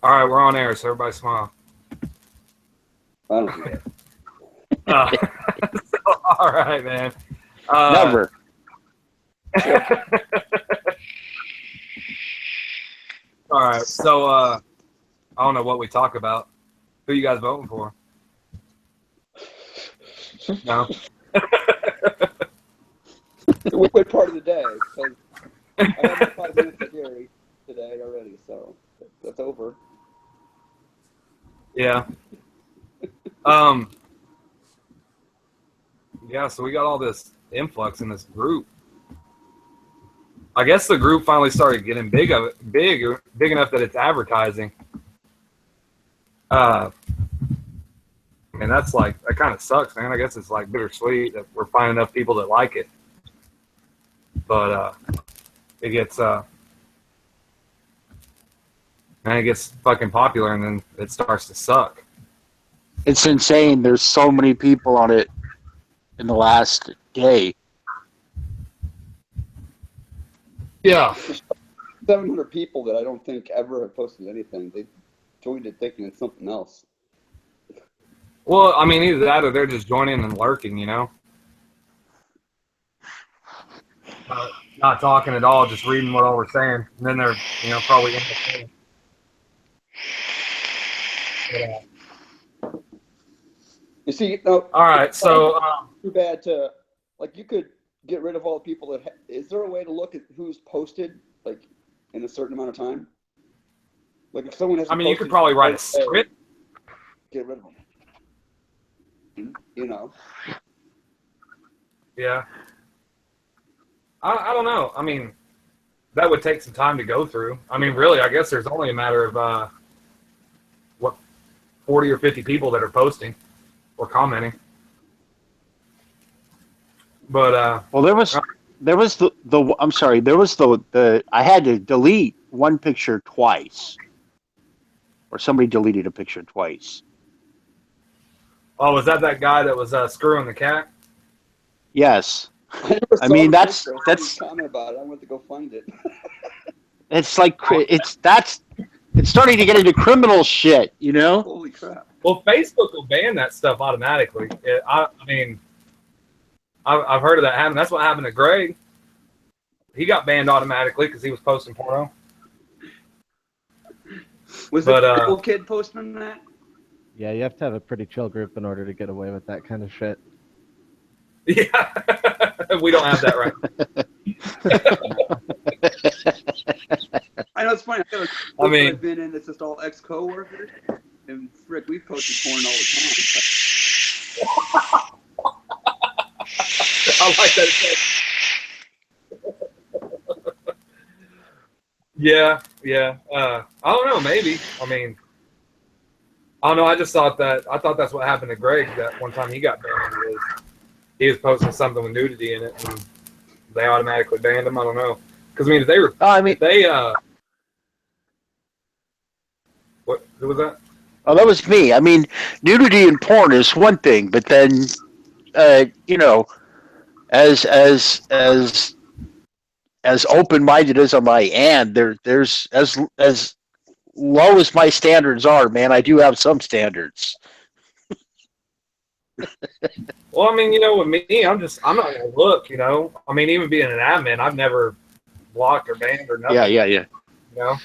All right, we're on air, so everybody smile. I don't do that. All right, man. Never. All right, so I don't know what we talk about. Who you guys voting for? No. What part of the day? Because I had my 5 minutes of Gary today already, so that's over. Yeah. Yeah, so we got all this influx in this group. I guess the group finally started getting big enough that it's advertising. And that's like, that kind of sucks, man. I guess it's like bittersweet that we're finding enough people that like it. But it gets fucking popular, and then it starts to suck. It's insane. There's so many people on it in the last day. Yeah. 700 people that I don't think ever have posted anything. They joined it thinking it's something else. Well, I mean, either that or they're just joining and lurking, you know? Not talking at all, just reading what all we're saying. And then they're, probably in the thing. You see, no. All right, so too bad to, like, you could get rid of all the people that. Is there a way to look at who's posted, like, in a certain amount of time? Like, if someone has. I mean, you could probably write a script. Get rid of them. You know. Yeah. I don't know. I mean, that would take some time to go through. I mean, really, I guess there's only a matter of 40 or 50 people that are posting or commenting. But well, there was the I'm sorry, there was the I had to delete one picture twice, or somebody deleted a picture twice. Oh, was that guy that was screwing the cat? Yes. I mean, that's comment about it. I went to go find it. It's like it's starting to get into criminal shit, you know? Holy crap! Well, Facebook will ban that stuff automatically. I mean, I've heard of that happen. That's what happened to Greg. He got banned automatically because he was posting porno. Was the old kid posting that? Yeah, you have to have a pretty chill group in order to get away with that kind of shit. Yeah, we don't have that right. I know it's funny. I mean, I've been in. It's just all ex-coworkers, and frick, we've posted porn all the time. I like that. Yeah. I don't know. Maybe. I mean, I don't know. I thought that's what happened to Greg. That one time he got banned. He was posting something with nudity in it, and they automatically banned him. I don't know. Because, I mean, if they were... What? Who was that? Oh, that was me. I mean, nudity in porn is one thing, but then, as open-minded as I am, there's as low as my standards are, man, I do have some standards. Well, I mean, with me, I'm not going to look, I mean, even being an admin, I've never blocked or banned or nothing. Yeah.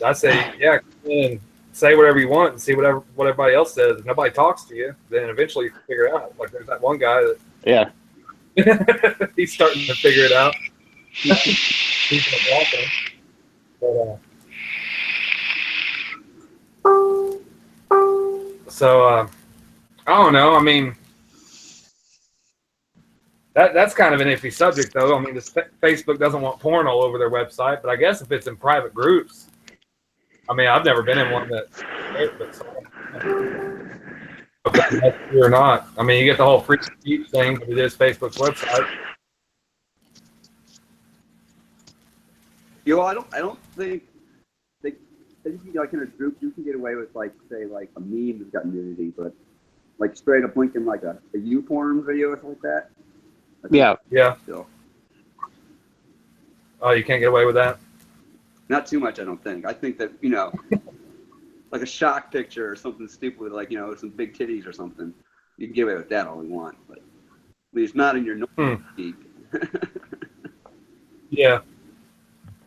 I say, yeah, come in and say whatever you want and see what everybody else says. If nobody talks to you, then eventually you can figure it out. Like, there's that one guy that... Yeah. He's starting to figure it out. He's blocking. So, I don't know. I mean, that's kind of an iffy subject, though. I mean, Facebook doesn't want porn all over their website, but I guess if it's in private groups, I mean, I've never been in one that, that's true or not. I mean, you get the whole free speech thing, but it is Facebook's website. I don't think like in a group you can get away with, like, say, like a meme that's got nudity, but like straight up linking like a YouPorn video or something like that. Yeah. Still. Oh, you can't get away with that? Not too much, I don't think. I think that, you know, like a shock picture or something stupid, like, you know, some big titties or something. You can get away with that all you want, but at least not in your normal feed. Yeah.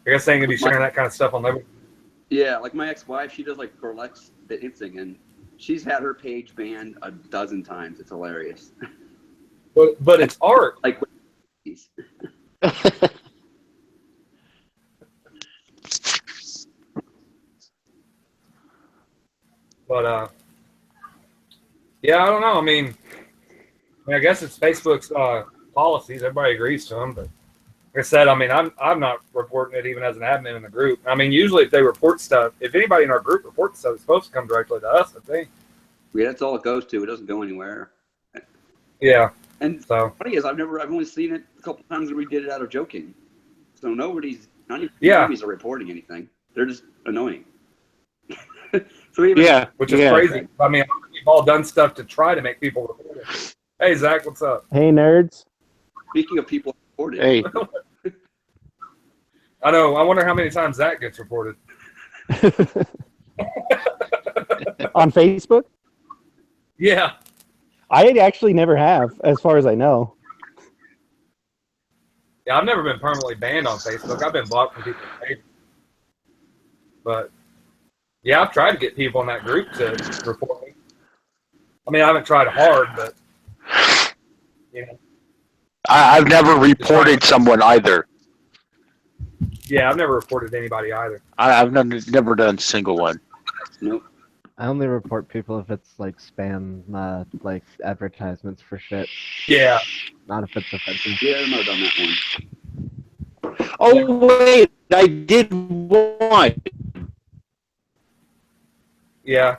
I guess they ain't gonna be sharing that kind of stuff on there. Yeah, like my ex-wife, she does like burlesque dancing, and she's had her page banned a dozen times. It's hilarious. But it's art. Like, But yeah, I don't know. I mean, I guess it's Facebook's policies. Everybody agrees to them, but like I said, I mean, I'm not reporting it even as an admin in the group. I mean, usually if they report stuff, if anybody in our group reports stuff, it's supposed to come directly to us, I think. yeah, that's all it goes to. It doesn't go anywhere. Yeah. And So funny is, I've only seen it a couple times where we did it out of joking. So not even nobody's are reporting anything. They're just annoying. So even, Yeah, which is crazy. I mean, we've all done stuff to try to make people report it. Hey, Zach, what's up? Hey, nerds. speaking of people reported, Hey, I know. I wonder how many times that gets reported. On Facebook? Yeah. I actually never have, as far as I know. Yeah, I've never been permanently banned on Facebook. I've been blocked from people's pages. But, yeah, I've tried to get people in that group to report me. I mean, I haven't tried hard, but, you know. I've never reported someone either. Yeah, I've never reported anybody either. I've never done a single one. nope. I only report people if it's like spam, like advertisements for shit. Yeah. Not if it's offensive. Yeah, I might have done that one. Oh wait, I did one. Yeah.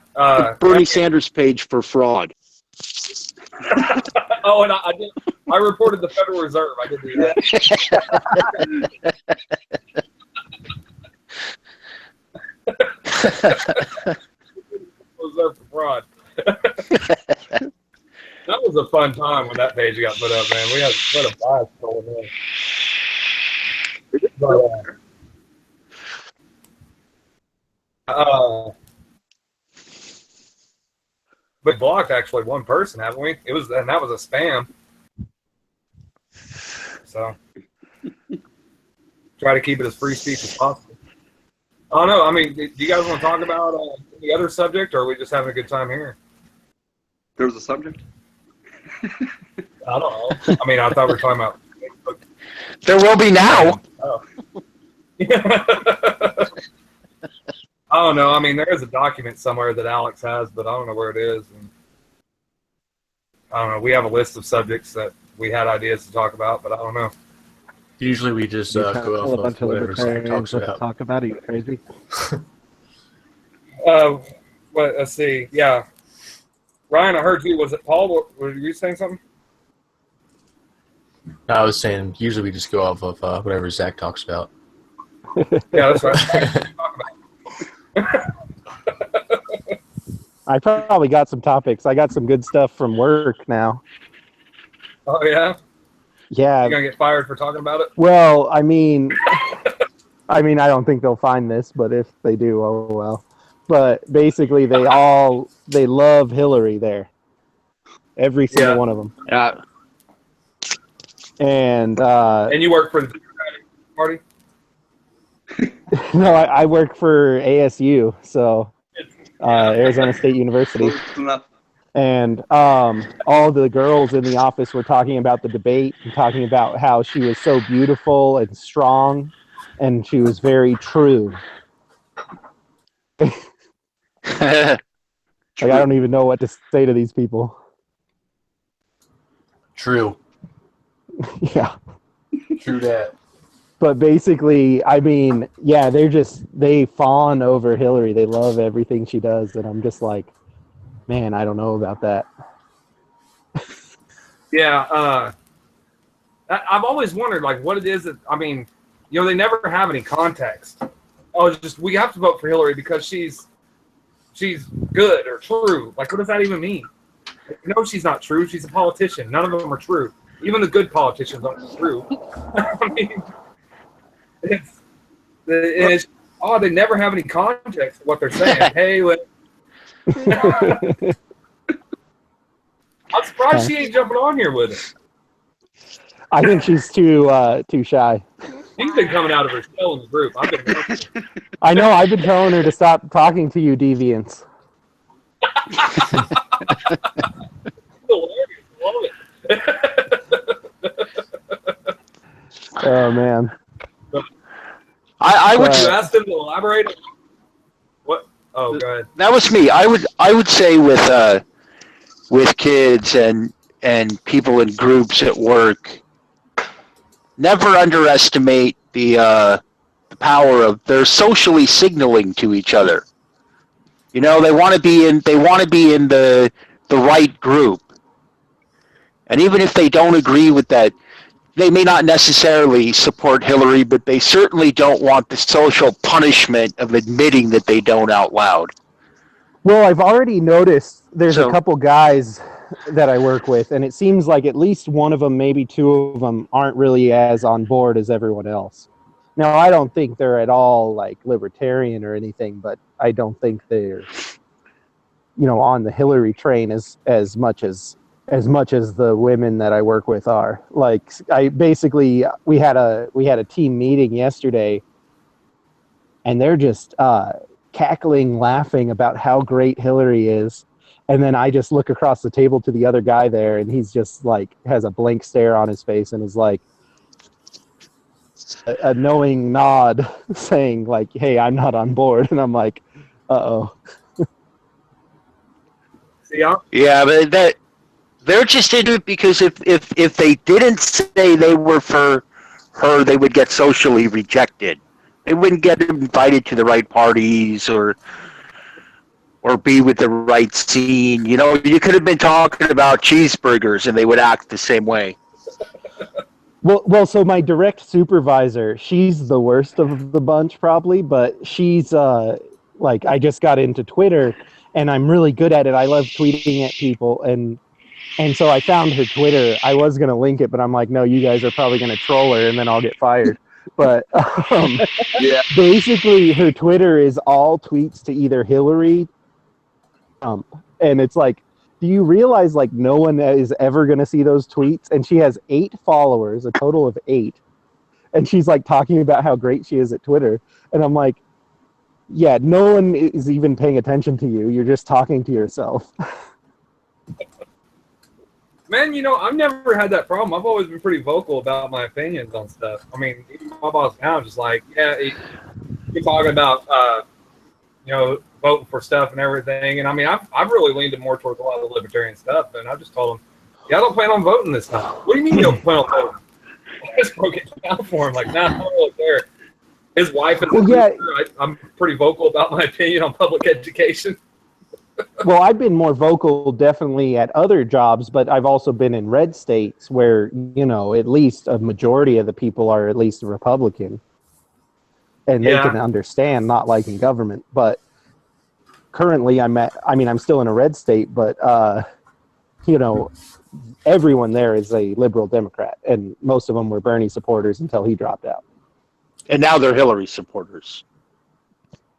Bernie Sanders page for fraud. Oh, and I did. I reported the Federal Reserve. I did do that. Reserve for fraud. That was a fun time when that page got put up, man. We had what a blast going in. But blocked actually one person, haven't we? And that was a spam. So try to keep it as free speech as possible. I don't know. I mean, do you guys want to talk about the other subject, or are we just having a good time here? There was a subject. I don't know. I mean, I thought we were talking about Facebook. There will be now. Oh. I don't know. I mean, there is a document somewhere that Alex has, but I don't know where it is. And I don't know. We have a list of subjects that we had ideas to talk about, but I don't know. Usually we just You go tell a off bunch of of whatever Zach libertarians talks what to about. talk about. Are you crazy? Let's see. Yeah. Ryan, I heard you. Was it Paul? Were you saying something? I was saying usually we just go off of whatever Zach talks about. Yeah, that's right. I probably got some topics. I got some good stuff from work now. Oh, yeah? Yeah. You going to get fired for talking about it? Well, I mean, I don't think they'll find this, but if they do, oh well. But basically, they love Hillary there. Every single one of them. Yeah. And you work for the Democratic Party? no, I work for ASU, so Arizona State University. Close enough. And all the girls in the office were talking about the debate and talking about how she was so beautiful and strong, and she was very true. Like, I don't even know what to say to these people. True. Yeah. True that. But basically, I mean, yeah, they fawn over Hillary. They love everything she does. And I'm just like, man, I don't know about that. Yeah. I've always wondered, like, what it is that, I mean, you know, they never have any context. Oh, it's just, we have to vote for Hillary because she's good or true. Like, what does that even mean? No, she's not true. She's a politician. None of them are true. Even the good politicians aren't true. I mean, it's oh, they never have any context of what they're saying. Hey, I'm surprised she ain't jumping on here with it. I think she's too shy. She's been coming out of her shell in the group. I've been I know. I've been telling her to stop talking to you, deviants. hilarious. Love it. Oh man. I would. You asked him to elaborate. What? Oh, go ahead. That was me. I would say with kids and people in groups at work, never underestimate the power of they're socially signaling to each other. You know, they want to be in the right group, and even if they don't agree with that, they may not necessarily support Hillary, but they certainly don't want the social punishment of admitting that they don't out loud. Well, I've already noticed there's a couple guys that I work with, and it seems like at least one of them, maybe two of them, aren't really as on board as everyone else. Now, I don't think they're at all like libertarian or anything, but I don't think they're, on the Hillary train as much as the women that I work with are. Like, we had a team meeting yesterday, and they're just cackling, laughing about how great Hillary is. And then I just look across the table to the other guy there, and he's just like has a blank stare on his face and is like a knowing nod saying like, hey, I'm not on board. And I'm like, uh-oh. Yeah, but they're just into it because if they didn't say they were for her, they would get socially rejected. They wouldn't get invited to the right parties or be with the right scene. You know, you could have been talking about cheeseburgers and they would act the same way. Well, so my direct supervisor, she's the worst of the bunch probably, but she's like, I just got into Twitter and I'm really good at it. I love tweeting at people, and so I found her Twitter. I was going to link it, but I'm like, no, you guys are probably going to troll her and then I'll get fired. But Yeah. basically her Twitter is all tweets to either Hillary, and it's like, do you realize like no one is ever going to see those tweets? And she has 8 followers, a total of 8. And she's like talking about how great she is at Twitter. And I'm like, yeah, no one is even paying attention to you. You're just talking to yourself. Man, I've never had that problem. I've always been pretty vocal about my opinions on stuff. I mean, even my boss now, just like, yeah, you're talking about, voting for stuff and everything. And I mean, I've really leaned more towards a lot of the libertarian stuff. And I just told him, yeah, I don't plan on voting this time. What do you mean you don't plan on voting? I just broke it down for him. Like, nah, I'm really there. His wife is I'm pretty vocal about my opinion on public education. Well, I've been more vocal definitely at other jobs, but I've also been in red states where, at least a majority of the people are at least Republican. And they can understand not liking government. But currently I'm still in a red state, but, everyone there is a liberal Democrat. And most of them were Bernie supporters until he dropped out. And now they're Hillary supporters.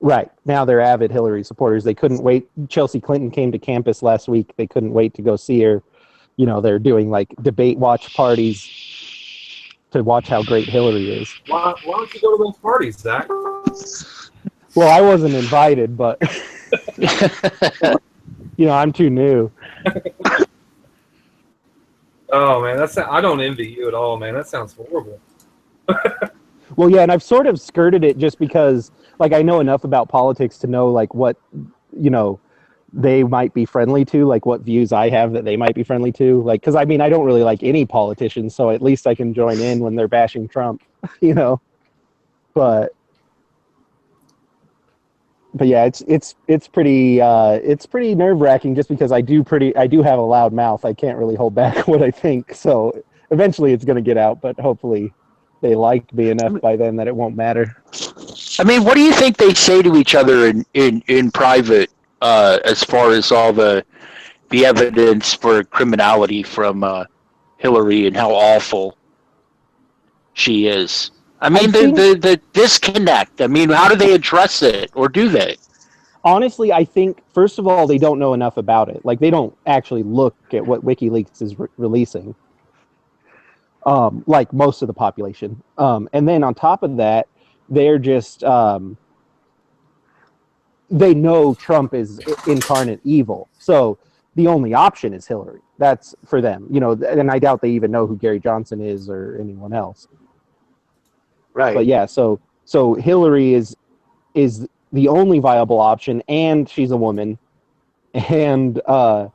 Right. Now they're avid Hillary supporters. They couldn't wait. Chelsea Clinton came to campus last week. They couldn't wait to go see her. They're doing like debate watch parties to watch how great Hillary is. Why don't you go to those parties, Zach? Well, I wasn't invited, but I'm too new. Oh man, I don't envy you at all, man. That sounds horrible. Well, yeah, and I've sort of skirted it just because, like, I know enough about politics to know, like, what, they might be friendly to, like, what views I have that they might be friendly to. Like, because, I mean, I don't really like any politicians, so at least I can join in when they're bashing Trump, But yeah, it's pretty nerve-wracking just because I do have a loud mouth. I can't really hold back what I think, so eventually it's going to get out, but hopefully they liked me enough by then that it won't matter. I mean, what do you think they say to each other in private as far as all the evidence for criminality from Hillary and how awful she is? I mean, the disconnect. I mean, how do they address it, or do they? Honestly, I think first of all they don't know enough about it. Like they don't actually look at what WikiLeaks is releasing. Like most of the population. And then on top of that, they're just they know Trump is incarnate evil. So the only option is Hillary. That's for them, you know. And I doubt they even know who Gary Johnson is or anyone else. Right. But yeah, so Hillary is the only viable option, and she's a woman, and all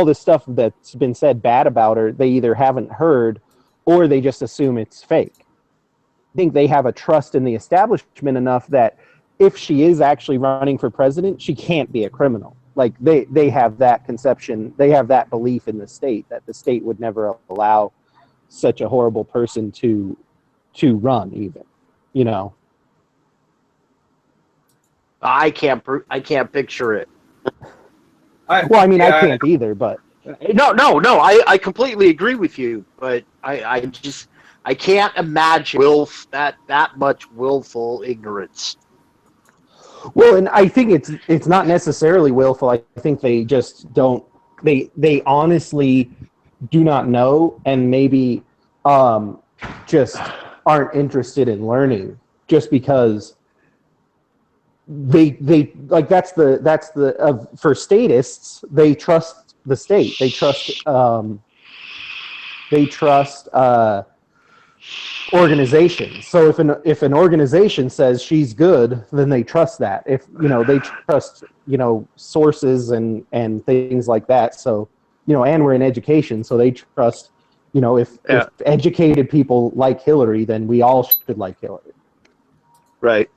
the stuff that's been said bad about her, they either haven't heard or they just assume it's fake. I think they have a trust in the establishment enough that if she is actually running for president, she can't be a criminal. Like they have that conception, they have that belief in the state that the state would never allow such a horrible person to run, even, you know. I can't picture it. Well, I mean, I can't either, but No. I completely agree with you, but I can't imagine that much willful ignorance. well, and I think it's not necessarily willful. I think they just don't. They honestly do not know, and maybe just aren't interested in learning, just because they like that's the for statists, they trust the state. They trust organizations. So if an organization says she's good, then they trust that. If they trust sources and things like that. So and we're in education, so they trust if educated people like Hillary, then we all should like Hillary. Right.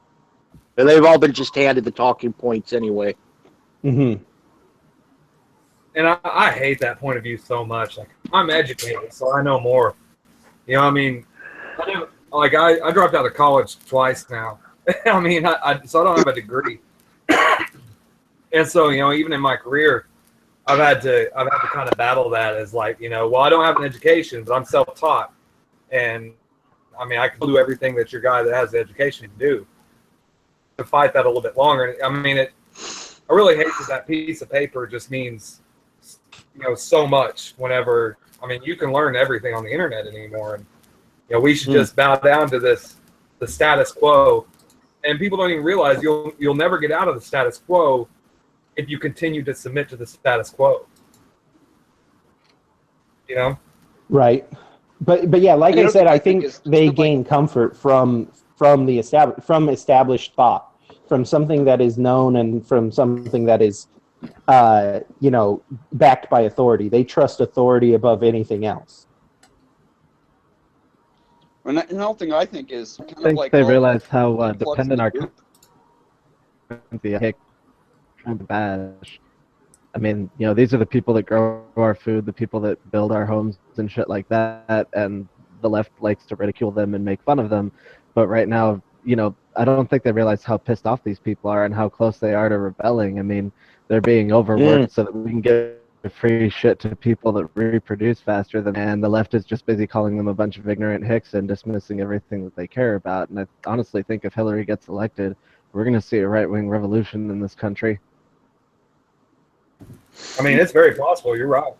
And they've all been just handed the talking points anyway. Mm-hmm. And I hate that point of view so much. Like, I'm educated, so I know more. I mean, I dropped out of college twice now. I mean, so I don't have a degree. And so, even in my career, I've had to kind of battle that as like, well, I don't have an education, but I'm self-taught. And I mean, I can do everything that your guy that has the education can do. To fight that a little bit longer. I mean, I really hate that piece of paper just means, so much whenever, I mean, you can learn everything on the internet anymore. And, we should just bow down to the status quo. And people don't even realize you'll never get out of the status quo if you continue to submit to the status quo. Right. But yeah, like I said, I think they gain comfort from established thought, from something that is known and from something that is backed by authority. They trust authority above anything else. And another thing I think is kind I think of like they realize how dependent our country trying to bash. I mean, these are the people that grow our food, the people that build our homes and shit like that, and the left likes to ridicule them and make fun of them. But right now, I don't think they realize how pissed off these people are and how close they are to rebelling. I mean, they're being overworked so that we can get free shit to people that reproduce faster than, and the left is just busy calling them a bunch of ignorant hicks and dismissing everything that they care about. And I honestly think if Hillary gets elected, we're going to see a right-wing revolution in this country. I mean, it's very possible. You're right.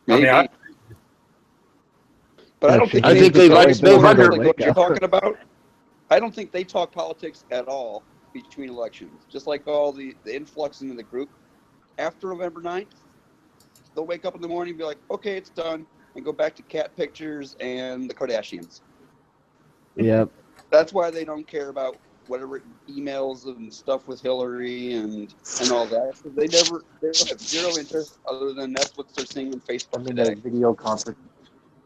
maybe. I mean, But I don't think I think they've like under- what you're talking about. I don't think they talk politics at all between elections. Just like all the influx into the group after November 9th, they'll wake up in the morning and be like, okay, it's done, and go back to cat pictures and the Kardashians. Yep. That's why they don't care about whatever emails and stuff with Hillary and all that. So they have zero interest other than that's what they're seeing on Facebook I'm in a today. video conference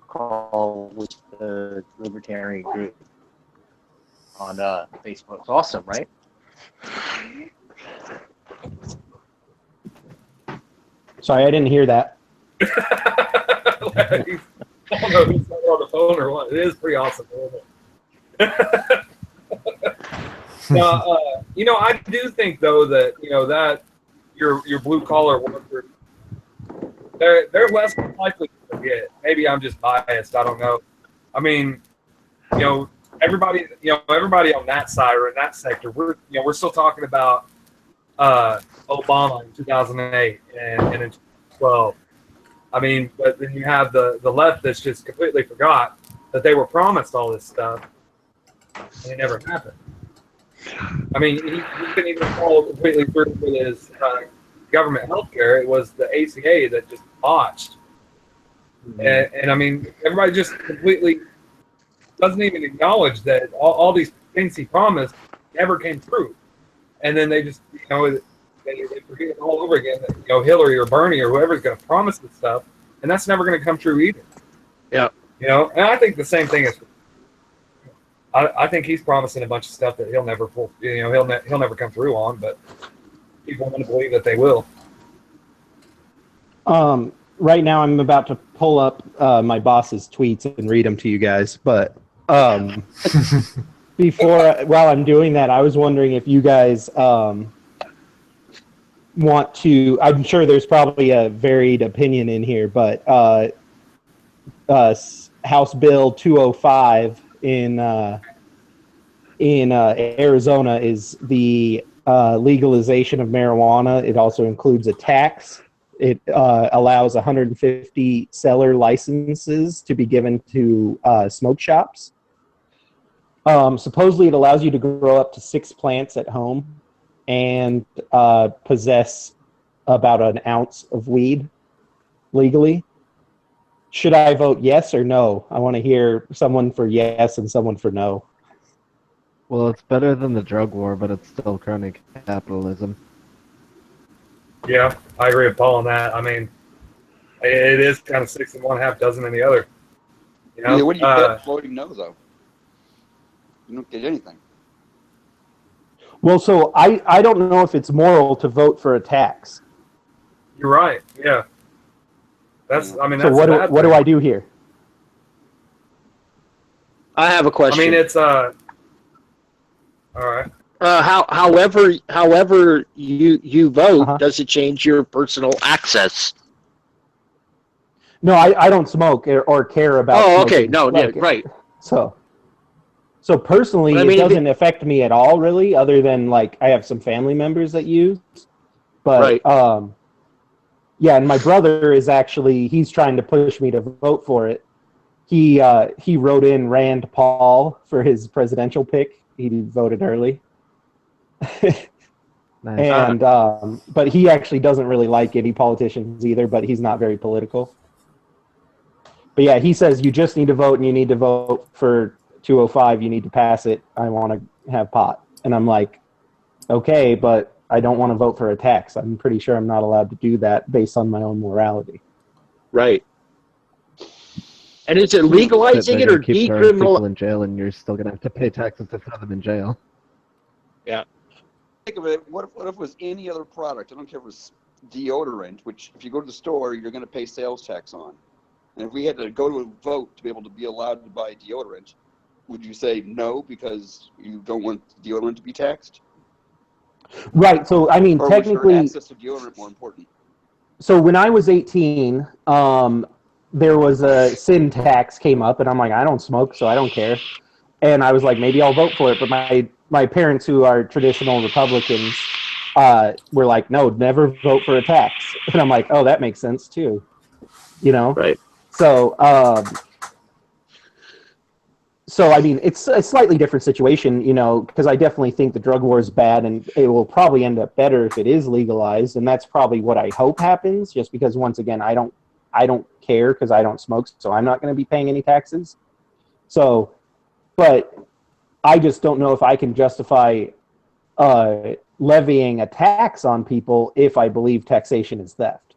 call with the libertarian group on Facebook. It's awesome, right? Sorry, I didn't hear that. I don't know if he's on the phone or what. It is pretty awesome, isn't it? I do think though that that your blue collar workers, they're less likely to forget. Maybe I'm just biased. I don't know. I mean, everybody, everybody on that side or in that sector, we're still talking about Obama in 2008 and in 2012. I mean, but then you have the left that's just completely forgot that they were promised all this stuff, and it never happened. I mean, he couldn't even follow completely through with his government health care. It was the ACA that just botched. And I mean, everybody just completely doesn't even acknowledge that all these things he promised never came through. And then they just, they forget it all over again that, Hillary or Bernie or whoever's going to promise this stuff, and that's never going to come true either. Yeah. And I think the same thing is, I think he's promising a bunch of stuff that he'll never pull, he'll never come through on, but people want to believe that they will. Right now, I'm about to pull up my boss's tweets and read them to you guys. But while I'm doing that, I was wondering if you guys want to. I'm sure there's probably a varied opinion in here, but House Bill 205 in Arizona is the legalization of marijuana. It also includes a tax. It allows 150 seller licenses to be given to smoke shops. Supposedly, it allows you to grow up to 6 plants at home and possess about an ounce of weed legally. Should I vote yes or no? I want to hear someone for yes and someone for no. Well, it's better than the drug war, but it's still crony capitalism. Yeah, I agree with Paul on that. I mean, it is kind of 6 and 1/2 dozen in the other. Yeah, what do you get voting no, though? You don't get anything. Well, so I don't know if it's moral to vote for a tax. You're right. Yeah. That's So a what bad do thing. I do here? I have a question. I mean, it's all right. However you vote, Uh-huh. does it change your personal access? No, I don't smoke or care about. Oh, okay. smoking. No, Like, yeah, right. So personally, But I mean, it doesn't affect me at all, really, other than like I have some family members that use. But Right. yeah, and my brother is actually he's trying to push me to vote for it. He wrote in Rand Paul for his presidential pick. He voted early. Nice. And but he actually doesn't really like any politicians either, but he's not very political. But yeah, he says you just need to vote and you need to vote for 205, you need to pass it. I want to have pot. And I'm like, okay, but I don't want to vote for a tax. I'm pretty sure I'm not allowed to do that based on my own morality. Right. And is it But legalizing they're it or gonna keep throwing people decriminalizing? in jail, and you're still gonna have to pay taxes to throw them in jail. Think of it. What if it was any other product? I don't care if it was deodorant, which if you go to the store, you're going to pay sales tax on. And if we had to go to a vote to be able to be allowed to buy deodorant, would you say no because you don't want deodorant to be taxed? Right. So I mean, Or technically, was your access to deodorant more important? so when I was 18, there was a sin tax came up, and I'm like, I don't smoke, so I don't care. And I was like, maybe I'll vote for it. But my parents, who are traditional Republicans, were like, no, never vote for a tax. And I'm like, oh, that makes sense too. Right. So, I mean, it's a slightly different situation, because I definitely think the drug war is bad, and it will probably end up better if it is legalized, and that's probably what I hope happens. Just because, once again, I don't care because I don't smoke, so I'm not going to be paying any taxes. So, but I just don't know if I can justify levying a tax on people if I believe taxation is theft.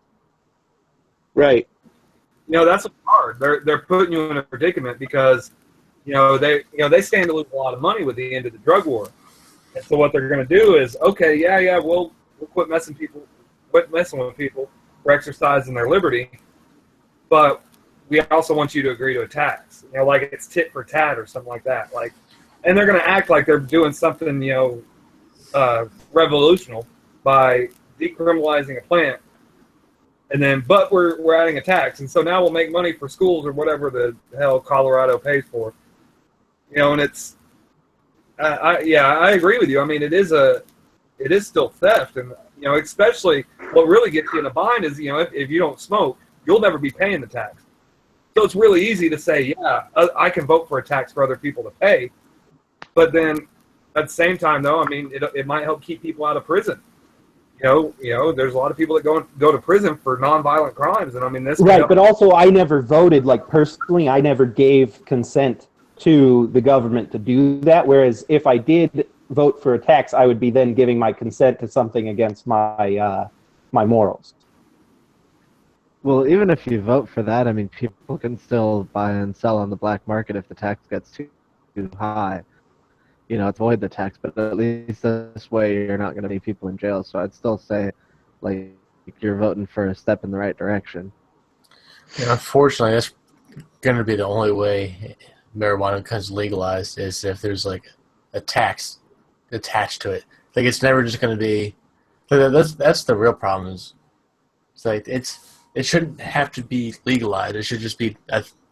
Right. That's hard. They're putting you in a predicament because they stand to lose a lot of money with the end of the drug war. And so what they're going to do is, okay, yeah, we'll quit messing with people for exercising their liberty, but we also want you to agree to a tax. Like it's tit for tat or something like that. And they're going to act like they're doing something, revolutionary by decriminalizing a plant. And then, but we're adding a tax, and so now we'll make money for schools or whatever the hell Colorado pays for. And it's, I agree with you. I mean, it is still theft, and especially what really gets you in a bind is if you don't smoke, you'll never be paying the tax. So it's really easy to say, yeah, I can vote for a tax for other people to pay, but then at the same time, though, I mean, it might help keep people out of prison. There's a lot of people that go to prison for nonviolent crimes, and I mean this. Right, but also I never voted. Like personally, I never gave consent to the government to do that. Whereas if I did vote for a tax, I would be then giving my consent to something against my my morals. Well, even if you vote for that, I mean, people can still buy and sell on the black market if the tax gets too high. Avoid the tax, but at least this way you're not going to need people in jail. So I'd still say, like, you're voting for a step in the right direction. Yeah, unfortunately, that's going to be the only way marijuana becomes legalized is if there's like a tax attached to it. Like it's never just going to be. That's the real problem. It's like it shouldn't have to be legalized. It should just be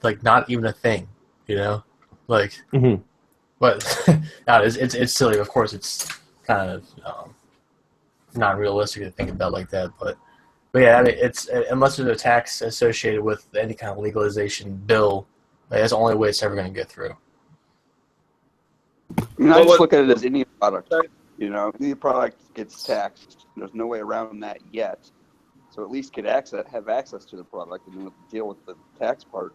like not even a thing. Like. Mm-hmm. But it's silly. Of course, it's kind of not realistic to think about like that. But yeah, I mean, it's unless there's a tax associated with any kind of legalization bill, that's the only way it's ever going to get through. I mean, I just look at it as any product. Any product gets taxed. There's no way around that yet. So at least have access to the product and then deal with the tax part.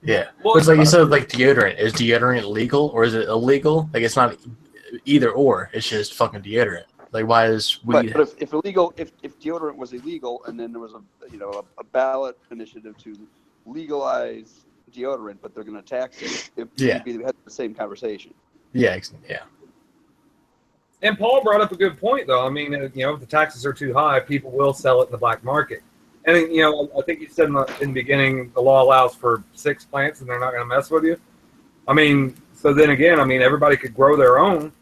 Yeah, well, it's like you said, like deodorant. Is deodorant legal or is it illegal? Like it's not either or. It's just fucking deodorant. Like why is weed? But if deodorant was illegal and then there was a ballot initiative to legalize deodorant, but they're going to tax it, we had the same conversation. Yeah. And Paul brought up a good point, though. I mean, if the taxes are too high, people will sell it in the black market. And I think you said in the beginning the law allows for 6 plants and they're not going to mess with you. I mean, so then again, I mean, everybody could grow their own.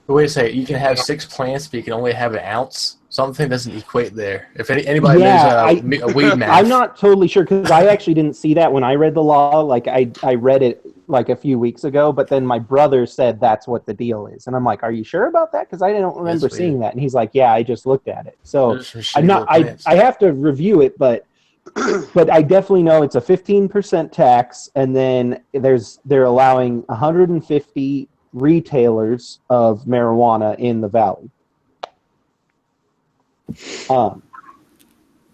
But wait a second, you can have 6 plants, but you can only have an ounce? Something doesn't equate there. If anybody knows a weed math. I'm not totally sure because I actually didn't see that when I read the law. Like I read it like a few weeks ago, but then my brother said that's what the deal is. And I'm like, are you sure about that? Because I don't remember seeing that. And he's like, yeah, I just looked at it. So I have to review it, but I definitely know it's a 15% tax. And then they're allowing 150 retailers of marijuana in the valley.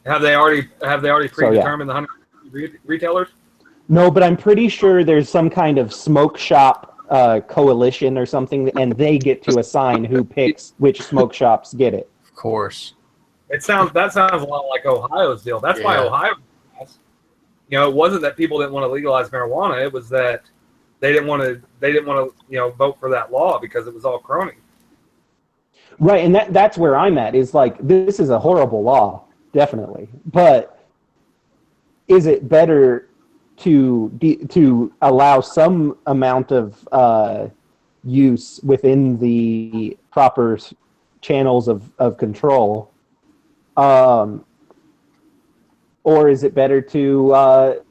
Have they already predetermined the 100 retailers? No, but I'm pretty sure there's some kind of smoke shop coalition or something, and they get to assign who picks which smoke shops get it. Of course. That sounds a lot like Ohio's deal. That's why Ohio, it wasn't that people didn't want to legalize marijuana. It was that they didn't want to vote for that law because it was all crony. Right, and that's where I'm at. Is like this is a horrible law, definitely. But is it better to allow some amount of use within the proper channels of control, or is it better to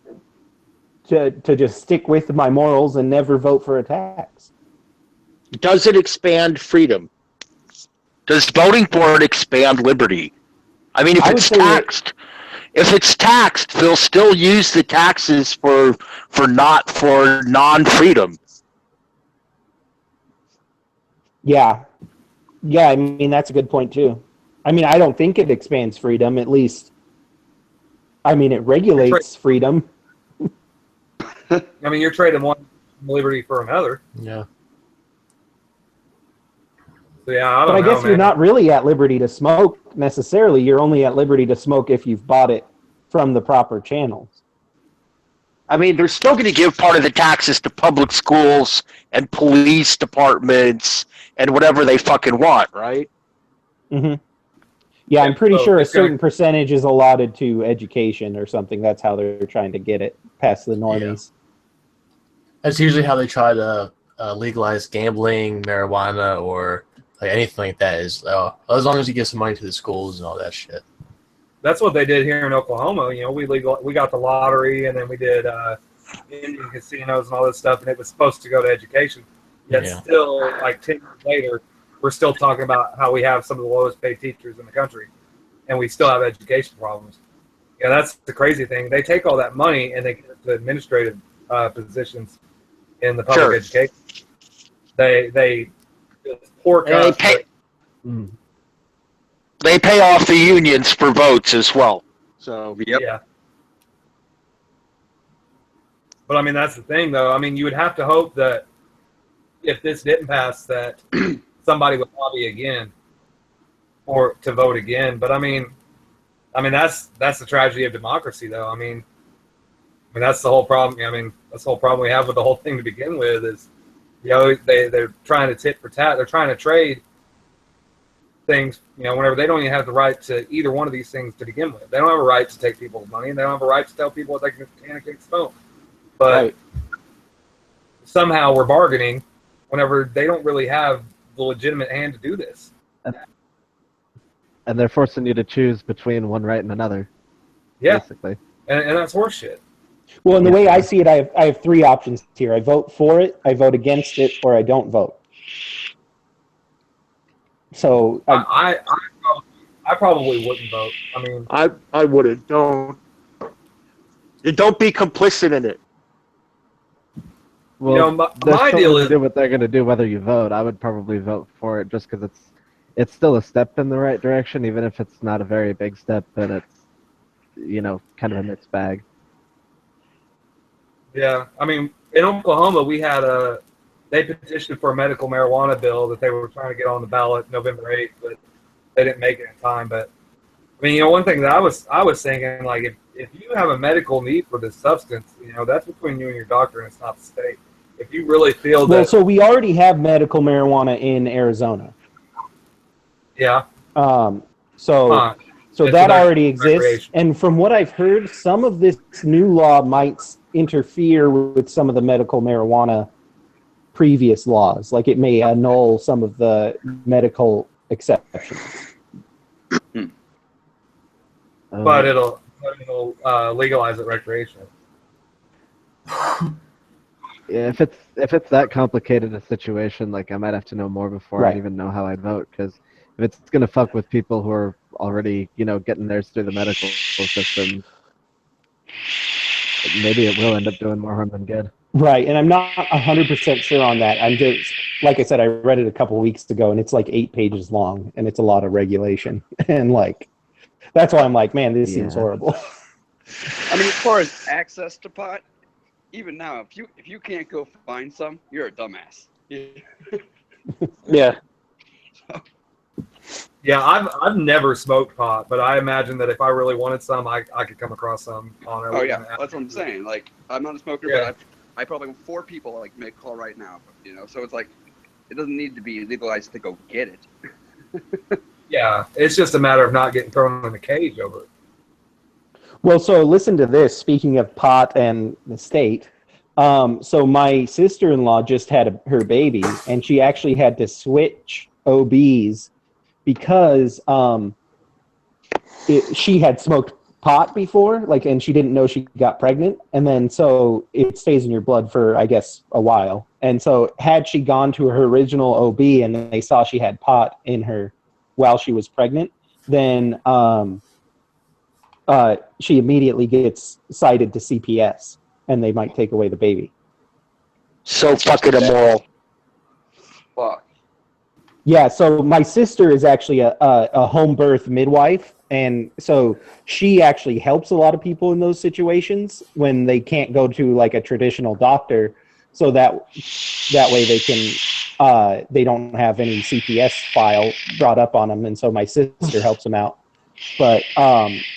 just stick with my morals and never vote for a tax? Does it expand freedom? Does voting for it expand liberty? I mean, if it's taxed, they'll still use the taxes for non-freedom. Yeah, I mean that's a good point too. I mean, I don't think it expands freedom. At least, I mean, it regulates freedom. I mean, you're trading one liberty for another. Yeah. So, yeah, I guess you're not really at liberty to smoke necessarily. You're only at liberty to smoke if you've bought it from the proper channels. I mean, they're still going to give part of the taxes to public schools and police departments and whatever they fucking want, right? Mm-hmm. Yeah, I'm pretty sure a certain percentage is allotted to education or something. That's how they're trying to get it past the normies. Yeah. That's usually how they try to legalize gambling, marijuana, or like anything like that. Is as long as you give some money to the schools and all that shit. That's what they did here in Oklahoma. We got the lottery, and then we did Indian casinos and all this stuff, and it was supposed to go to education. Yet Yeah. still, like 10 years later, we're still talking about how we have some of the lowest paid teachers in the country, and we still have education problems. Yeah, that's the crazy thing. They take all that money and they get it to administrative positions in the public Sure. education. They poor They cuts, pay- Mm. They pay off the unions for votes as well. So Yep. yeah. But I mean, that's the thing, though. I mean, you would have to hope that if this didn't pass, that somebody would lobby again or to vote again. But I mean, that's the tragedy of democracy, though. I mean, that's the whole problem. I mean, that's the whole problem we have with the whole thing to begin with is, they're trying to tit for tat. They're trying to trade things, whenever they don't even have the right to either one of these things to begin with. They don't have a right to take people's money, and they don't have a right to tell people what they can and can't smoke. But Right. somehow we're bargaining whenever they don't really have the legitimate hand to do this. And they're forcing you to choose between one right and another. Yeah, Basically. and that's horseshit. Well, in the way I see it, I have three options here. I vote for it, I vote against it, or I don't vote. So I probably wouldn't vote. I mean, I wouldn't. Don't be complicit in it. Well, my they're still deal gonna is do what they're going to do whether you vote. I would probably vote for it just because it's still a step in the right direction, even if it's not a very big step, and it's kind of a mixed bag. yeah. I mean, in Oklahoma, they petitioned for a medical marijuana bill that they were trying to get on the ballot November 8th, but they didn't make it in time. But I mean, one thing that I was thinking, like, if you have a medical need for this substance, that's between you and your doctor, and it's not the state. If you really feel that, so we already have medical marijuana in Arizona. yeah, So huh, so it's that about already exists. recreation. And from what I've heard, some of this new law might interfere with some of the medical marijuana previous laws. Like it may annul some of the medical exceptions. but it'll legalize it recreationally. Yeah, if it's that complicated a situation, like I might have to know more before Right. I even know how I'd vote. Because if it's gonna fuck with people who are already, getting theirs through the medical system, maybe it will end up doing more harm than good. Right, and I'm not 100% sure on that. I'm just, like I said, I read it a couple weeks ago, and it's like 8 pages long, and it's a lot of regulation. And like, that's why I'm like, man, this seems Yeah. horrible. I mean, as far as access to pot, even now, if you can't go find some, you're a dumbass. Yeah. Yeah, I've never smoked pot, but I imagine that if I really wanted some, I could come across some on it. Oh yeah, that's what I'm saying. Like, I'm not a smoker, Yeah. but I probably have 4 people like make a call right now. So it's like it doesn't need to be legalized to go get it. Yeah, it's just a matter of not getting thrown in the cage over it. Well, so listen to this. Speaking of pot and the state, so my sister-in-law just had her baby, and she actually had to switch OBs because she had smoked pot before, like, and she didn't know she got pregnant, and then so it stays in your blood for, I guess, a while. And so had she gone to her original OB and they saw she had pot in her while she was pregnant, then she immediately gets cited to CPS, and they might take away the baby. So fucking immoral. Fuck. Yeah, so my sister is actually a home birth midwife, and so she actually helps a lot of people in those situations when they can't go to like a traditional doctor, so that way they can they don't have any CPS file brought up on them, and so my sister helps them out. But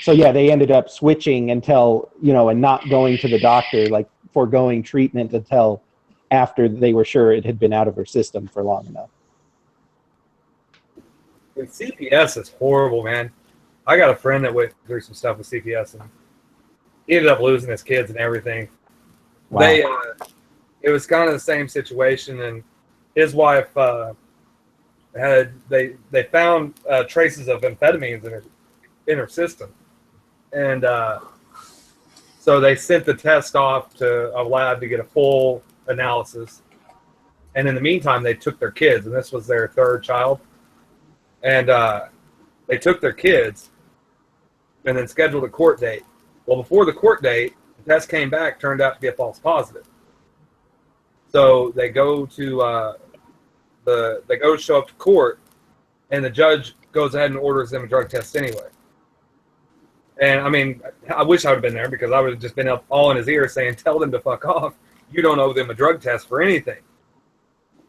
so yeah, they ended up switching until, and not going to the doctor, like foregoing treatment until after they were sure it had been out of her system for long enough. And CPS is horrible, man. I got a friend that went through some stuff with CPS, and he ended up losing his kids and everything. Wow. It was kind of the same situation, and his wife they found traces of amphetamines in her system, and so So they sent the test off to a lab to get a full analysis. And in the meantime, they took their kids, and this was their third child. And they took their kids and then scheduled a court date. Well, before the court date, the test came back, turned out to be a false positive. So they go to show up to court, and the judge goes ahead and orders them a drug test anyway. And I mean, I wish I would have been there because I would have just been up all in his ear saying, "Tell them to fuck off. You don't owe them a drug test for anything."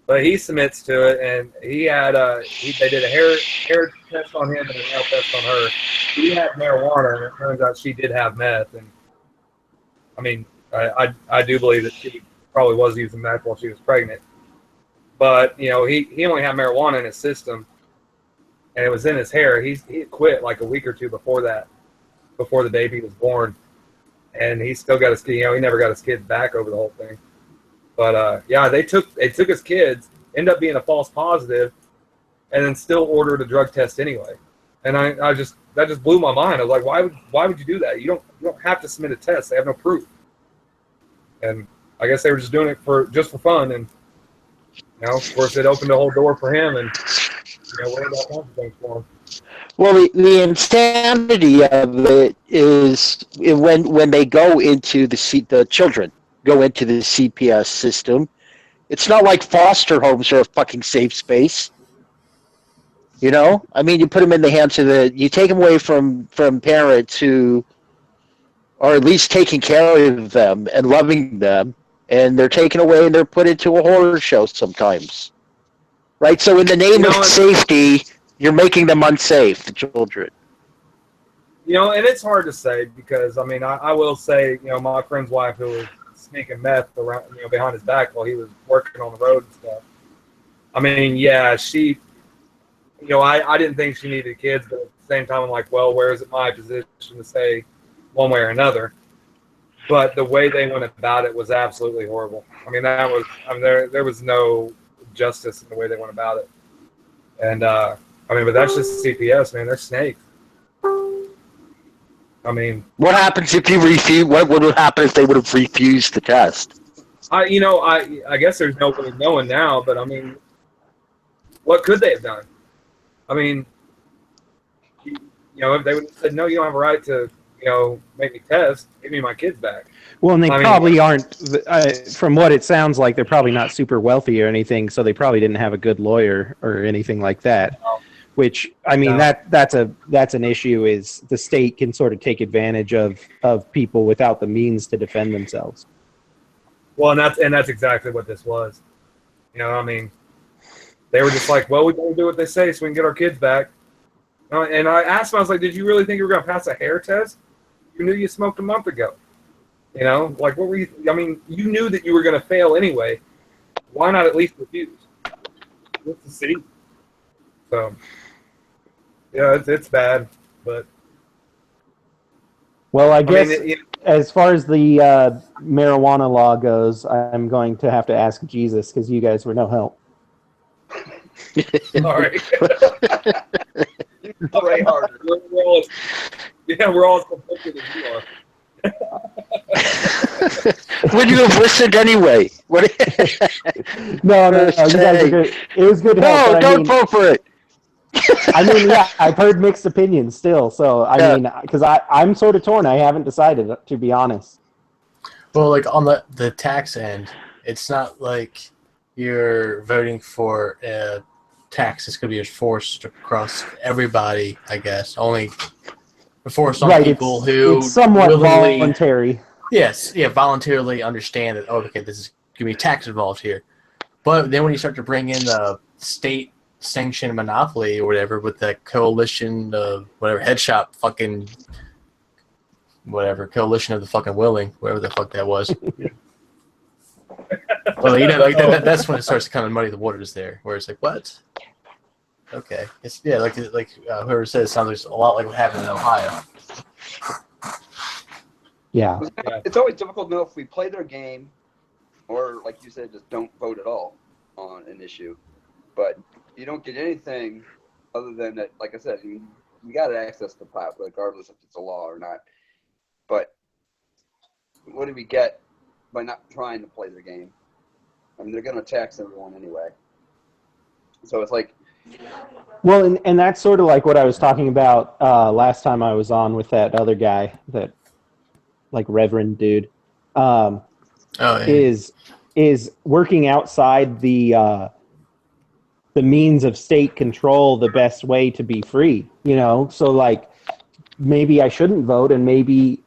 But he submits to it, and he had they did a hair test on him and a nail test on her. He had marijuana, and it turns out she did have meth. And I mean, I do believe that she probably was using meth while she was pregnant. But you know, he only had marijuana in his system, and it was in his hair. He had quit like a week or two before that, before the baby was born, and he still got his, you know, he never got his kids back over the whole thing. But yeah, they took his kids, ended up being a false positive, and then still ordered a drug test anyway. And that just blew my mind. I was like, why would you do that? You don't have to submit a test. They have no proof. And I guess they were just doing it for fun. And you know, of course, it opened a whole door for him, and you know, what about consequences for him? Well, the insanity of it is when they go into the children go into the CPS system. It's not like foster homes are a fucking safe space. You know, I mean, you put them in the hands of you take them away from parents who are at least taking care of them and loving them, and they're taken away and they're put into a horror show sometimes. Right? So in the name of safety, you're making them unsafe, the children. You know, and it's hard to say because, I mean, I will say, you know, my friend's wife who was sneaking meth around, you know, behind his back while he was working on the road and stuff. I mean, yeah, she, you know, I didn't think she needed kids, but at the same time, I'm like, well, where is it my position to say one way or another? But the way they went about it was absolutely horrible. I mean, there was no justice in the way they went about it. And, I mean, but that's just CPS, man. They're snakes. I mean, what happens if you refuse? What would happen if they would have refused the test? I guess there's no way of knowing now, but I mean, what could they have done? I mean, you know, if they would have said, no, you don't have a right to, you know, make me test, give me my kids back. Well, and they I probably mean, aren't, from what it sounds like, they're probably not super wealthy or anything, so they probably didn't have a good lawyer or anything like that. Which, I mean, that's an issue, is the state can sort of take advantage of people without the means to defend themselves. Well, and that's exactly what this was. You know, I mean, they were just like, well, we better do what they say so we can get our kids back. And I asked them, I was like, did you really think you were going to pass a hair test? You knew you smoked a month ago. You know, like, what were you? I mean, you knew that you were going to fail anyway. Why not at least refuse? Just to see. So, yeah, it's bad, but. Well, I guess mean, as far as the marijuana law goes, I'm going to have to ask Jesus because you guys were no help. All right. Pray harder. We're all as conflicted as you are. Would you have listened anyway? What? No, you guys are good. It was good help. No, don't vote for it. I mean, yeah, I've heard mixed opinions still. So, I mean, because I'm sort of torn. I haven't decided, to be honest. Well, like on the tax end, it's not like you're voting for a tax that's going to be enforced across everybody, I guess. Only enforced on people who it's somewhat voluntary. Yes, yeah, voluntarily understand that, oh, okay, this is going to be tax involved here. But then when you start to bring in the state sanctioned monopoly or whatever with that coalition of whatever head shop fucking whatever coalition of the fucking willing, whatever the fuck that was. Well, you know, like that's when it starts to kind of muddy the waters there, where it's like, what? Okay, it's like whoever says it sounds like a lot like what happened in Ohio. Yeah, it's always difficult to know if we play their game, or like you said, just don't vote at all on an issue. But you don't get anything other than that. Like I said, you got access to pot, regardless if it's a law or not. But what do we get by not trying to play the game? I mean, they're going to tax everyone anyway. So it's like, Well, and that's sort of like what I was talking about last time I was on with that other guy, that like Reverend dude, Oh, yeah. is working outside the means of state control the best way to be free. You know, so like maybe I shouldn't vote, and maybe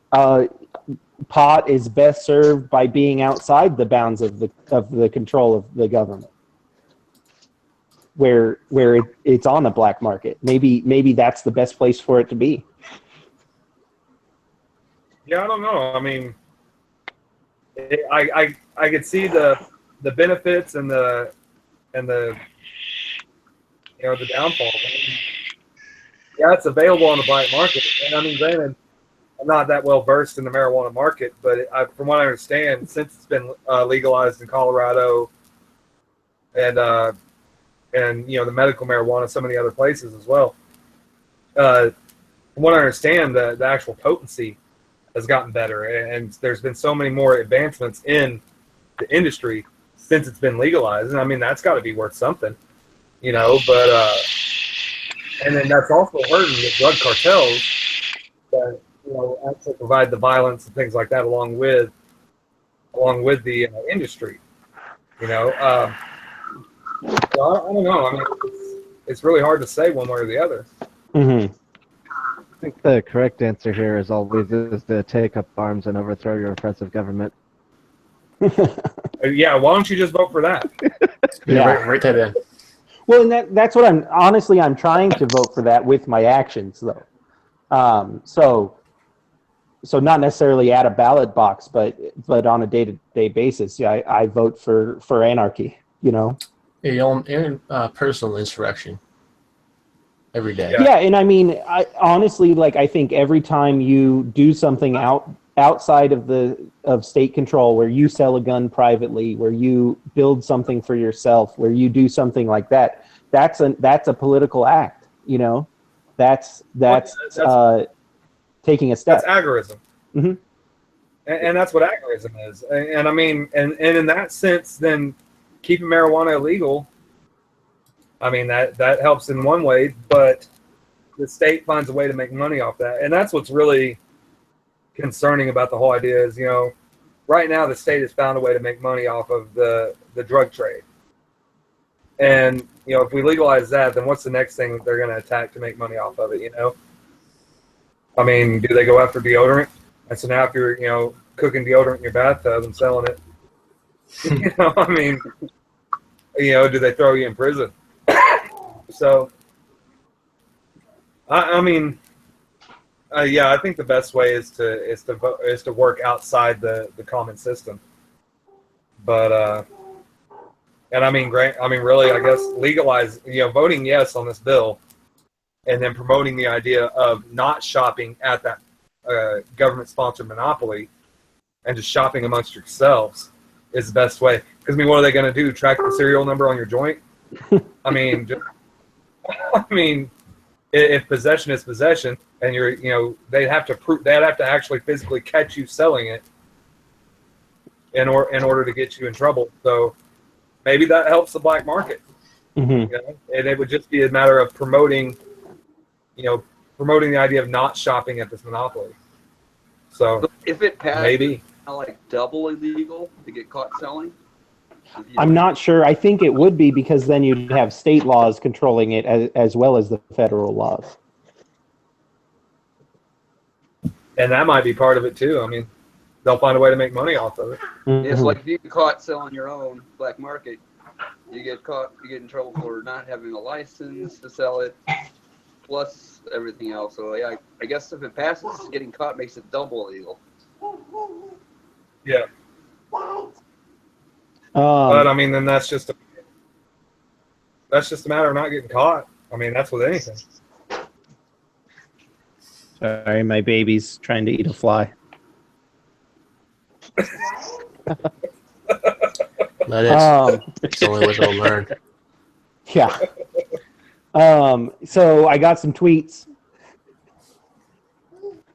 pot is best served by being outside the bounds of the control of the government, where it's on the black market. Maybe that's the best place for it to be. Yeah, I don't know. I mean, I could see the benefits and the the downfall. I mean, yeah, it's available on the black market, and I mean, granted, I'm not that well versed in the marijuana market, but from what I understand, since it's been legalized in Colorado, and the medical marijuana, some of the other places as well. From what I understand, the actual potency has gotten better, and there's been so many more advancements in the industry since it's been legalized. And I mean, that's got to be worth something, but and then that's also hurting the drug cartels that actually provide the violence and things like that along with the industry. So I don't know. I mean, it's really hard to say one way or the other. Mm-hmm. I think the correct answer here is always is to take up arms and overthrow your oppressive government. Yeah, why don't you just vote for that? Yeah. Write that in. Well, and that's what I'm trying to vote for that with my actions, though. So not necessarily at a ballot box, but on a day-to-day basis. Yeah, I vote for anarchy. Yeah, your own personal insurrection every day. Yeah, and I mean, I honestly, like, I think every time you do something outside of state control, where you sell a gun privately, where you build something for yourself, where you do something like that, that's a political act. That's taking a step. That's agorism. Mm-hmm. And that's what agorism is. And I mean, and in that sense, then keeping marijuana illegal, I mean, that helps in one way, but the state finds a way to make money off that. And that's what's really concerning about the whole idea is, right now the state has found a way to make money off of the drug trade. And, if we legalize that, then what's the next thing they're going to attack to make money off of it, I mean, do they go after deodorant? And so now if you're, cooking deodorant in your bathtub and selling it, I mean, do they throw you in prison? So, I mean, yeah, I think the best way is to work outside the common system. But and I mean, really, I guess legalize, voting yes on this bill, and then promoting the idea of not shopping at that government-sponsored monopoly, and just shopping amongst yourselves is the best way. Because I mean, what are they going to do? Track the serial number on your joint? I mean, if possession is possession, and they'd have to actually physically catch you selling it in order to get you in trouble. So maybe that helps the black market. Mm-hmm. And it would just be a matter of promoting the idea of not shopping at this monopoly. So if it passed, maybe like double illegal to get caught selling. I'm not sure. I think it would be, because then you'd have state laws controlling it as well as the federal laws. And that might be part of it too. I mean, they'll find a way to make money off of it. Mm-hmm. It's like if you get caught selling your own black market, you get in trouble for not having a license to sell it, plus everything else. So yeah, I guess if it passes, getting caught makes it double illegal. Yeah. But I mean, then that's just a matter of not getting caught. I mean, that's with anything. Sorry, my baby's trying to eat a fly. It's the only way they'll learn. Yeah. So I got some tweets.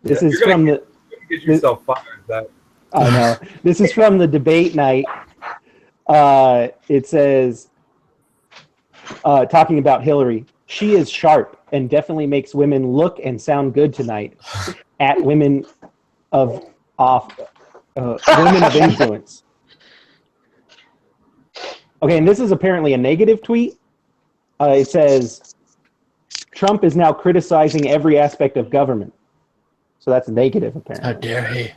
This is You're from gonna get yourself fired. I know. This is from the debate night. It says, talking about Hillary, she is sharp and definitely makes women look and sound good tonight. At women of women of influence. Okay, and this is apparently a negative tweet. It says, Trump is now criticizing every aspect of government. So that's negative, How apparently. dare he?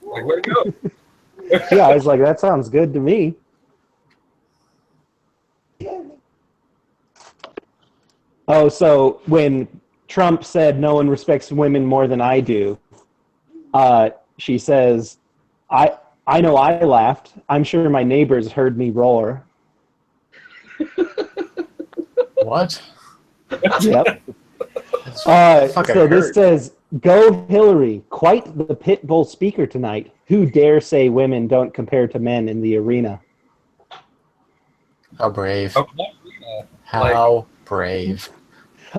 Like, where'd it go? Yeah, I was like, that sounds good to me. Oh, so when Trump said no one respects women more than I do, she says, I know I laughed. I'm sure my neighbors heard me roar. What? Yep. That's fucking So this hurt. says, go Hillary, quite the pit bull speaker tonight. Who dare say women don't compare to men in the arena? How brave. Oh, How brave.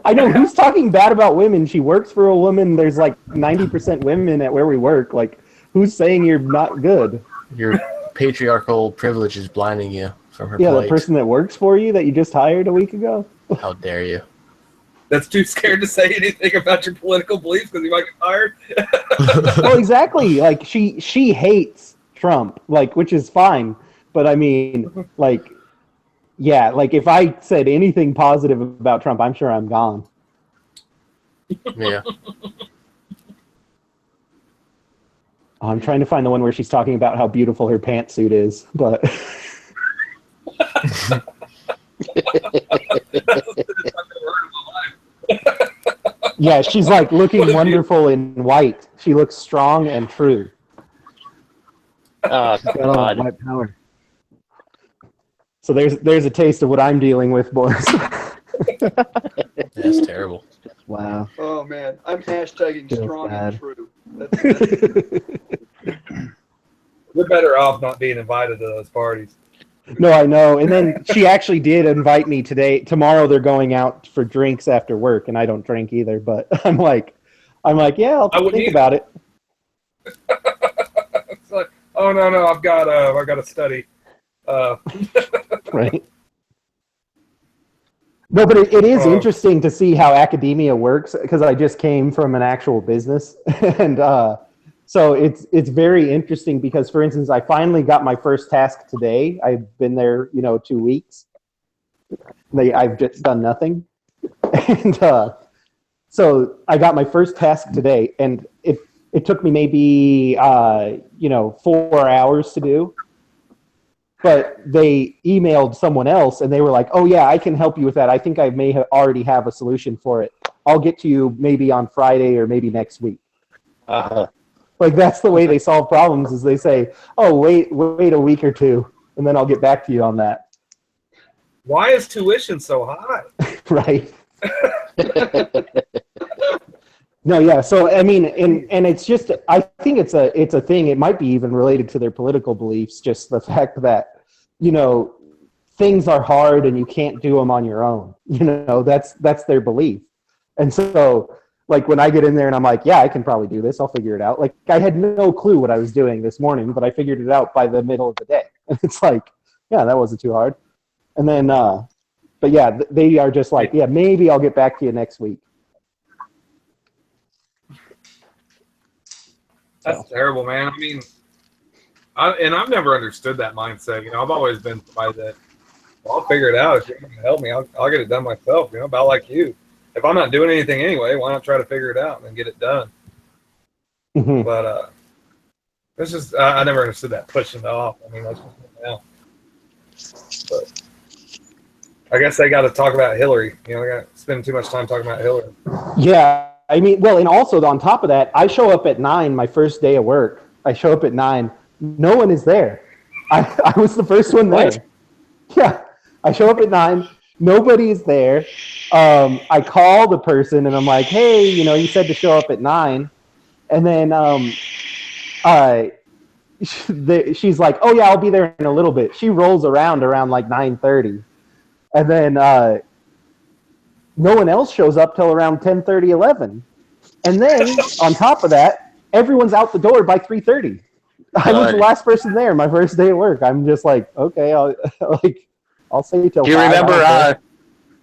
I know, who's talking bad about women? She works for a woman. There's like 90% women at where we work. Like, who's saying you're not good? Your patriarchal privilege is blinding you from her Yeah, the plight. person that works for you that you just hired a week ago? How dare you? that's too scared to say anything about your political beliefs because you might get fired. Well, exactly. Like, she hates Trump, like, which is fine. But I mean, like, yeah, like if I said anything positive about Trump, I'm sure I'm gone. Yeah. I'm trying to find the one where she's talking about how beautiful her pantsuit is, but yeah, she's like looking wonderful in white. She looks strong and true. Oh, Got all that God. white power. So there's a taste of what I'm dealing with, boys. That's terrible. Wow. Oh man, I'm hashtagging Feels strong bad. and true. That's We're better off not being invited to those parties. No, I know. And then she actually did invite me today. Tomorrow they're going out for drinks after work, and I don't drink either. But I'm like, yeah, I I'll wouldn't think either. about it. It's like, oh no, I've got to study. Right. No, but it is interesting to see how academia works because I just came from an actual business, and so it's very interesting because, for instance, I finally got my first task today. I've been there, 2 weeks. I've just done nothing, and so I got my first task today, and it took me maybe 4 hours to do. But they emailed someone else, and they were like, "Oh yeah, I can help you with that. I think I may already have a solution for it. I'll get to you maybe on Friday or maybe next week." Like that's the way they solve problems. Is they say, "Oh wait a week or two, and then I'll get back to you on that." Why is tuition so high? Right. No, yeah. So I mean, and it's just I think it's a thing. It might be even related to their political beliefs. Just the fact that things are hard and you can't do them on your own. That's their belief. And so like when I get in there and I'm like, yeah, I can probably do this. I'll figure it out. Like I had no clue what I was doing this morning, but I figured it out by the middle of the day. And it's like, yeah, that wasn't too hard. And then, but yeah, they are just like, yeah, maybe I'll get back to you next week. That's terrible, man. I mean, I've never understood that mindset. I've always been somebody that, well, I'll figure it out. If you're going to help me, I'll get it done myself. About like you. If I'm not doing anything anyway, why not try to figure it out and get it done? Mm-hmm. But it's just I never understood that pushing it off. I mean, that's just but I guess they got to talk about Hillary. They got to spend too much time talking about Hillary. Yeah. I mean, well, and also on top of that, I show up at 9 my first day of work. I show up at 9. No one is there. I was the first one there. What? Yeah. I show up at 9. Nobody is there. I call the person and I'm like, hey, you said to show up at 9. And then she's like, oh, yeah, I'll be there in a little bit. She rolls around like 9:30. And then no one else shows up till around 10:30, 11. And then on top of that, everyone's out the door by 3:30. I was the last person there. My first day at work. I'm just like, okay, I'll stay till. Do you 5, remember?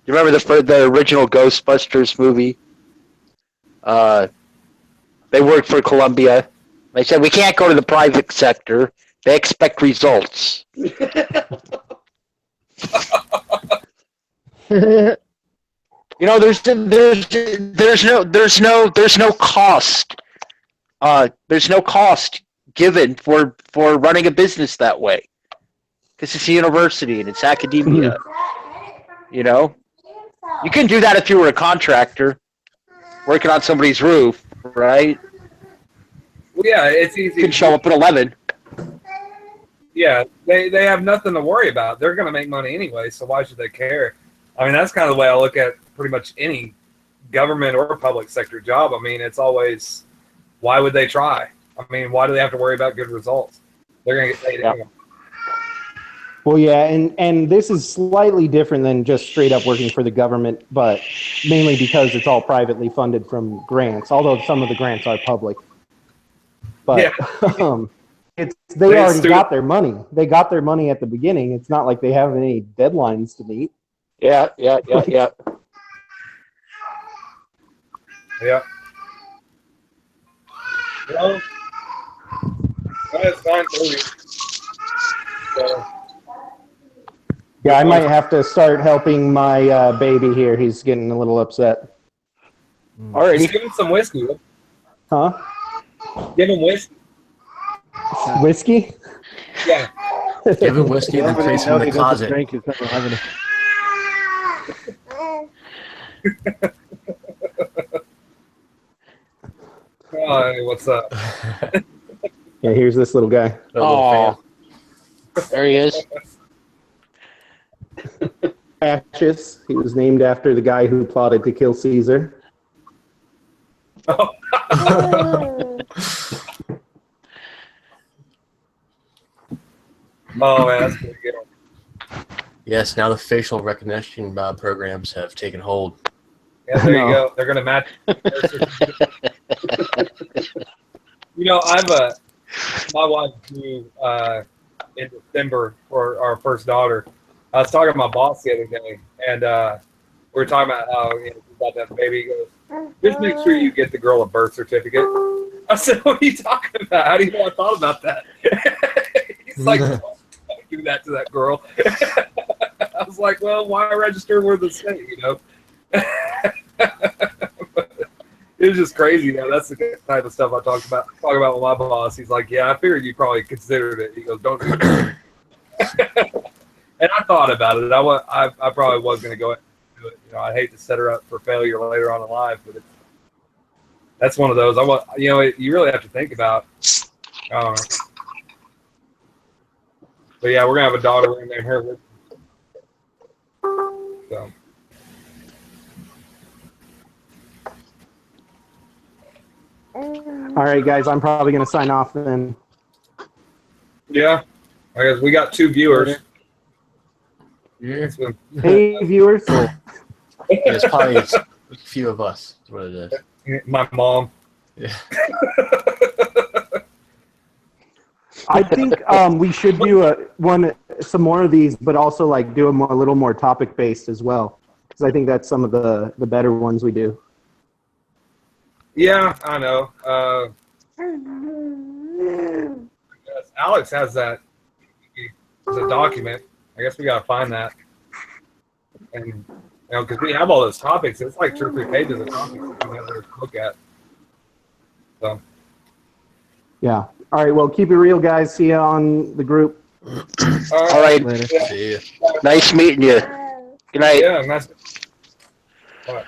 Do you remember the original Ghostbusters movie? They worked for Columbia. They said we can't go to the private sector. They expect results. You know, there's no cost. There's no cost given for running a business that way. Because it's a university and it's academia. You know, you can do that if you were a contractor working on somebody's roof, right? Well, yeah, it's easy. You can show up at 11. Yeah, they have nothing to worry about. They're going to make money anyway, so why should they care? I mean, that's kind of the way I look at pretty much any government or public sector job. I mean, it's always, why would they try? I mean, why do they have to worry about good results? They're going to get paid anyway. Well, yeah, and this is slightly different than just straight up working for the government, but mainly because it's all privately funded from grants, although some of the grants are public. But Yeah. they already got their money. They got their money at the beginning. It's not like they have any deadlines to meet. Yeah. Yeah. Well, it's 9:30. So, Yeah, I might have to start helping my baby here. He's getting a little upset. Alrighty. just give him some whiskey. Huh? Give him whiskey. Whiskey? Yeah. Give him whiskey and then place him in the closet. Drink, he's never having it. Hi, what's up? Yeah, here's this little guy. Oh, there he is. Cassius. He was named after the guy who plotted to kill Caesar. Oh, man, that's pretty good. Yes, now the facial recognition programs have taken hold. Yeah, there No. you go. They're gonna match. You know, my wife due in December for our first daughter. I was talking to my boss the other day, and we were talking about how about that baby. He goes, just make sure you get the girl a birth certificate. I said, what are you talking about? How do you know I thought about that? He's like, don't do that to that girl. I was like, well, why register with the state, you know? It was just crazy. That's the type of stuff I talk about with my boss. He's like, yeah, I figured you probably considered it. He goes, don't do it. And I thought about it. I probably was going to go ahead and do it. You know, I hate to set her up for failure later on in life, but that's one of those. You really have to think about. But yeah, we're gonna have a daughter. We're gonna name her. So. All right, guys, I'm probably going to sign off then. Yeah, I guess we got 2 viewers. Yeah. Hey, viewers. It's probably a few of us. That's what it is. My mom. Yeah. I think we should do some more of these, but also like do a little more topic based as well, because I think that's some of the better ones we do. Yeah, I know. Yes, Alex has that as a document. I guess we gotta find that, and because we have all those topics, it's like 2 or 3 pages of topics that you never look at. So. Yeah. All right. Well, keep it real, guys. See you on the group. All right. Later. Yeah. See ya. Nice meeting you. Good night. Yeah, nice. All right.